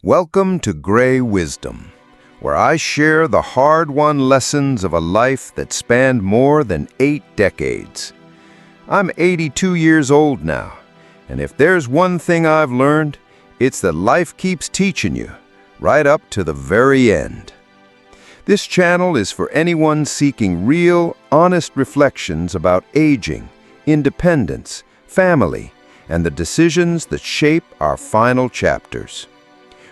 Welcome to Gray Wisdom, where I share the hard-won lessons of a life that spanned more than 8 decades. I'm 82 years old now, and if there's one thing I've learned, it's that life keeps teaching you, right up to the very end. This channel is for anyone seeking real, honest reflections about aging, independence, family, and the decisions that shape our final chapters.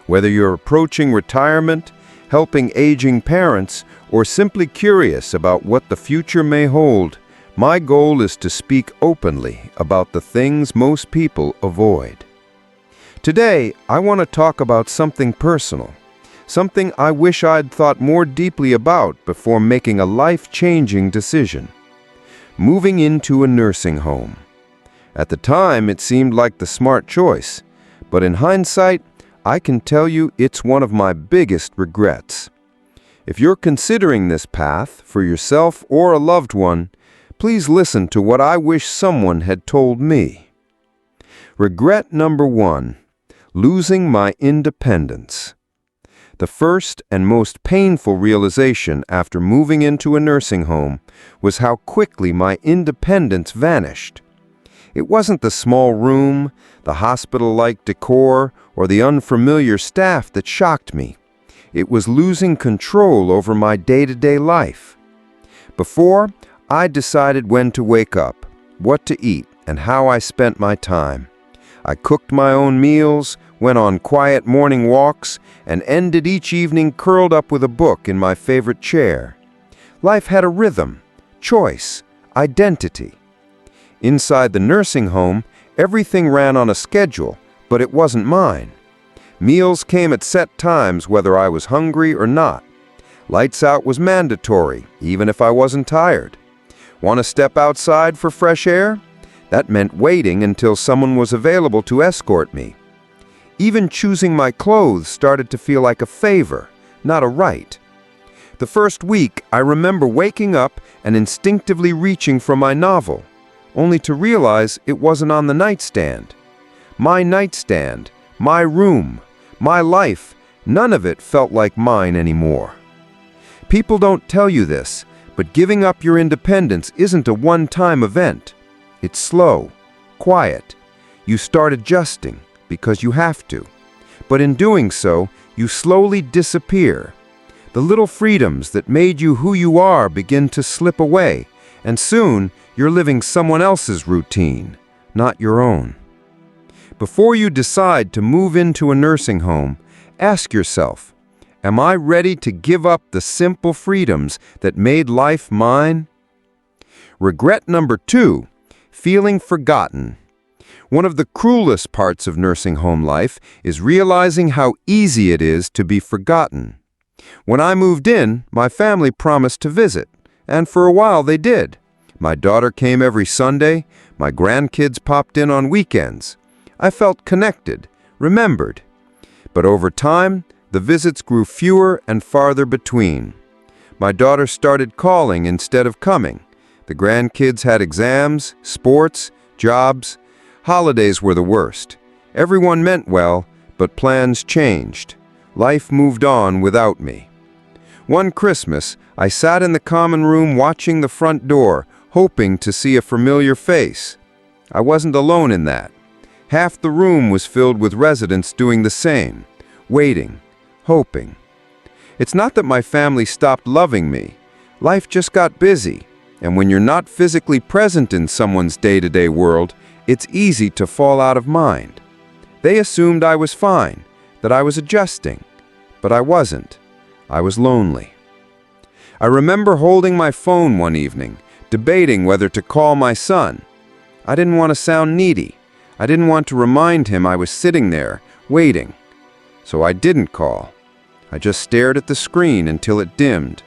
Whether you're approaching retirement, helping aging parents, or simply curious about what the future may hold, my goal is to speak openly about the things most people avoid. Today, I want to talk about something personal, something I wish I'd thought more deeply about before making a life-changing decision: moving into a nursing home. At the time, it seemed like the smart choice, but in hindsight, I can tell you it's one of my biggest regrets. If you're considering this path for yourself or a loved one, please listen to what I wish someone had told me. Regret number 1: losing my independence. The first and most painful realization after moving into a nursing home was how quickly my independence vanished. It wasn't the small room, the hospital-like decor, or the unfamiliar staff that shocked me. It was losing control over my day-to-day life. Before, I decided when to wake up, what to eat, and how I spent my time. I cooked my own meals, went on quiet morning walks, and ended each evening curled up with a book in my favorite chair. Life had a rhythm, choice, identity. Inside the nursing home, everything ran on a schedule, but it wasn't mine. Meals came at set times whether I was hungry or not. Lights out was mandatory, even if I wasn't tired. Want to step outside for fresh air? That meant waiting until someone was available to escort me. Even choosing my clothes started to feel like a favor, not a right. The first week, I remember waking up and instinctively reaching for my novel, only to realize it wasn't on the nightstand. My nightstand, my room, my life, none of it felt like mine anymore. People don't tell you this, but giving up your independence isn't a one-time event. It's slow, quiet. You start adjusting because you have to. But in doing so, you slowly disappear. The little freedoms that made you who you are begin to slip away, and soon you're living someone else's routine, not your own. Before you decide to move into a nursing home, ask yourself, am I ready to give up the simple freedoms that made life mine? Regret number 2: feeling forgotten. One of the cruelest parts of nursing home life is realizing how easy it is to be forgotten. When I moved in, my family promised to visit, and for a while they did. My daughter came every Sunday, my grandkids popped in on weekends. I felt connected, remembered. But over time, the visits grew fewer and farther between. My daughter started calling instead of coming. The grandkids had exams, sports, jobs. Holidays were the worst. Everyone meant well, but plans changed. Life moved on without me. One Christmas, I sat in the common room watching the front door, hoping to see a familiar face. I wasn't alone in that. Half the room was filled with residents doing the same, waiting, hoping. It's not that my family stopped loving me. Life just got busy, and when you're not physically present in someone's day-to-day world, it's easy to fall out of mind. They assumed I was fine, that I was adjusting, but I wasn't. I was lonely. I remember holding my phone one evening, debating whether to call my son. I didn't want to sound needy. I didn't want to remind him I was sitting there, waiting. So I didn't call. I just stared at the screen until it dimmed.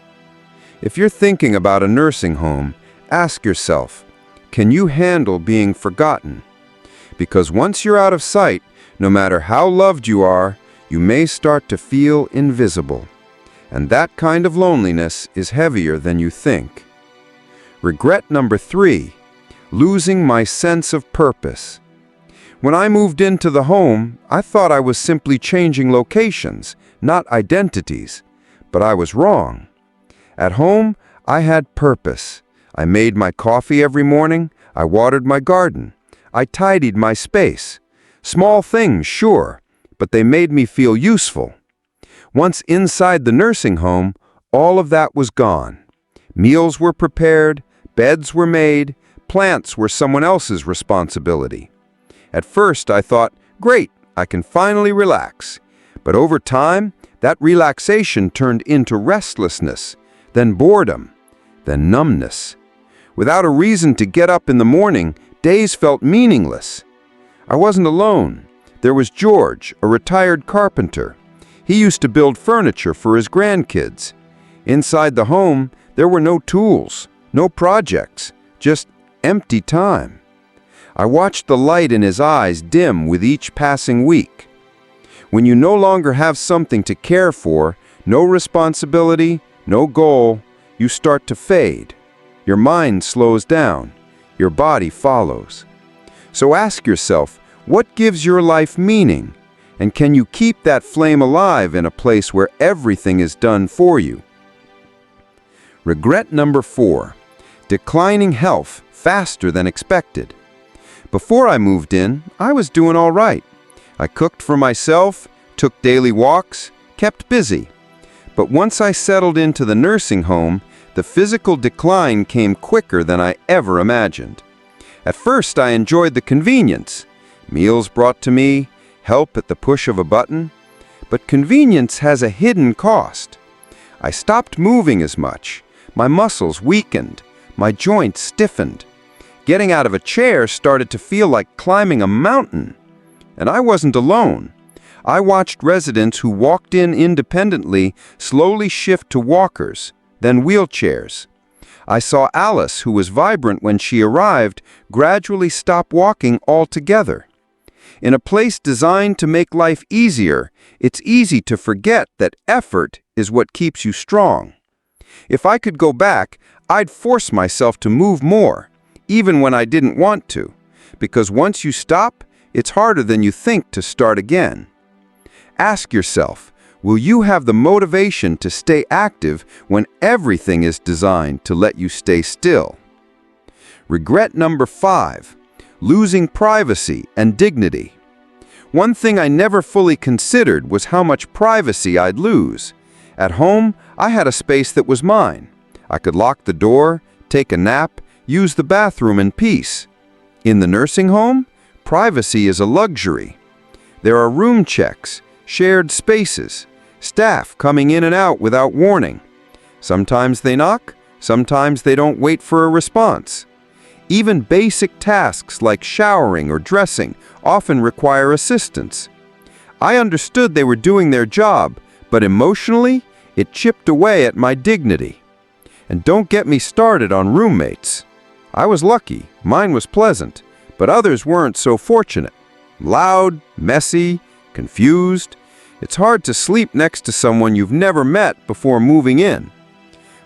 If you're thinking about a nursing home, ask yourself, can you handle being forgotten? Because once you're out of sight, no matter how loved you are, you may start to feel invisible. And that kind of loneliness is heavier than you think. Regret number 3: losing my sense of purpose. When I moved into the home, I thought I was simply changing locations, not identities. But I was wrong. At home, I had purpose. I made my coffee every morning. I watered my garden. I tidied my space. Small things, sure, but they made me feel useful. Once inside the nursing home, all of that was gone. Meals were prepared, beds were made, plants were someone else's responsibility. At first, I thought, great, I can finally relax. But over time, that relaxation turned into restlessness, then boredom, then numbness. Without a reason to get up in the morning, days felt meaningless. I wasn't alone. There was George, a retired carpenter. He used to build furniture for his grandkids. Inside the home, there were no tools, no projects, just empty time. I watched the light in his eyes dim with each passing week. When you no longer have something to care for, no responsibility, no goal, you start to fade. Your mind slows down. Your body follows. So ask yourself, what gives your life meaning? And can you keep that flame alive in a place where everything is done for you? Regret number 4, declining health faster than expected. Before I moved in, I was doing all right. I cooked for myself, took daily walks, kept busy. But once I settled into the nursing home, the physical decline came quicker than I ever imagined. At first, I enjoyed the convenience. Meals brought to me, help at the push of a button. But convenience has a hidden cost. I stopped moving as much. My muscles weakened. My joints stiffened. Getting out of a chair started to feel like climbing a mountain. And I wasn't alone. I watched residents who walked in independently slowly shift to walkers, then wheelchairs. I saw Alice, who was vibrant when she arrived, gradually stop walking altogether. In a place designed to make life easier, it's easy to forget that effort is what keeps you strong. If I could go back, I'd force myself to move more, even when I didn't want to, because once you stop, it's harder than you think to start again. Ask yourself, will you have the motivation to stay active when everything is designed to let you stay still? Regret number 5, losing privacy and dignity. One thing I never fully considered was how much privacy I'd lose. At home, I had a space that was mine. I could lock the door, take a nap, use the bathroom in peace. In the nursing home, privacy is a luxury. There are room checks, shared spaces, staff coming in and out without warning. Sometimes they knock, sometimes they don't wait for a response. Even basic tasks like showering or dressing often require assistance. I understood they were doing their job, but emotionally, it chipped away at my dignity. And don't get me started on roommates. I was lucky, mine was pleasant, but others weren't so fortunate. Loud, messy, confused. It's hard to sleep next to someone you've never met before moving in.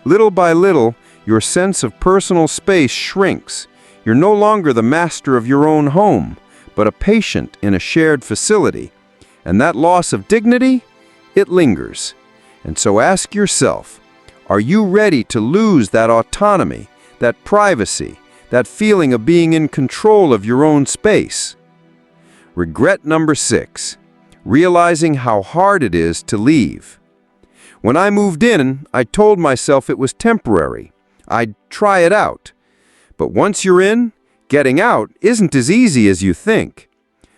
Little by little, your sense of personal space shrinks. You're no longer the master of your own home, but a patient in a shared facility. And that loss of dignity, it lingers. And so ask yourself, are you ready to lose that autonomy, that privacy, that feeling of being in control of your own space? Regret number 6, realizing how hard it is to leave. When I moved in, I told myself it was temporary. I'd try it out. But once you're in, getting out isn't as easy as you think.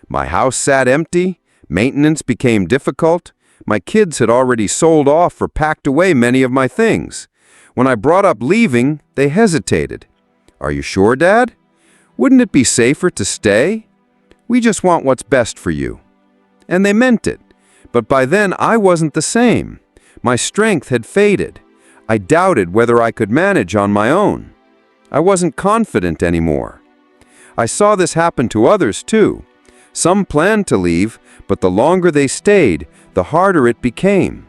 My house sat empty, maintenance became difficult, my kids had already sold off or packed away many of my things. When I brought up leaving, they hesitated. "Are you sure, Dad? Wouldn't it be safer to stay? We just want what's best for you." And they meant it. But by then, I wasn't the same. My strength had faded. I doubted whether I could manage on my own. I wasn't confident anymore. I saw this happen to others too. Some planned to leave, but the longer they stayed, the harder it became.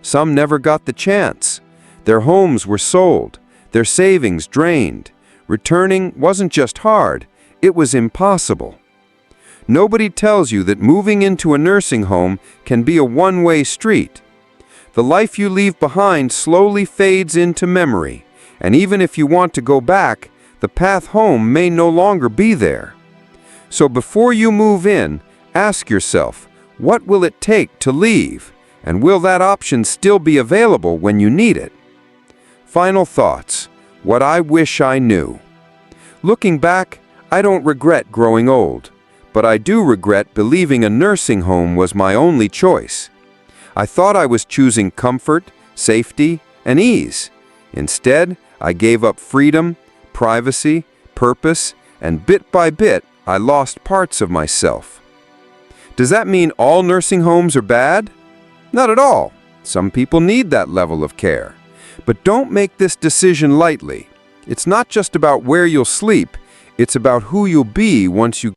Some never got the chance. Their homes were sold, their savings drained. Returning wasn't just hard, it was impossible. Nobody tells you that moving into a nursing home can be a one-way street. The life you leave behind slowly fades into memory, and even if you want to go back, the path home may no longer be there. So before you move in, ask yourself, what will it take to leave? And will that option still be available when you need it? Final thoughts. What I wish I knew. Looking back, I don't regret growing old, but I do regret believing a nursing home was my only choice. I thought I was choosing comfort, safety, and ease. Instead, I gave up freedom, privacy, purpose, and bit by bit, I lost parts of myself. Does that mean all nursing homes are bad? Not at all. Some people need that level of care. But don't make this decision lightly. It's not just about where you'll sleep, it's about who you'll be once you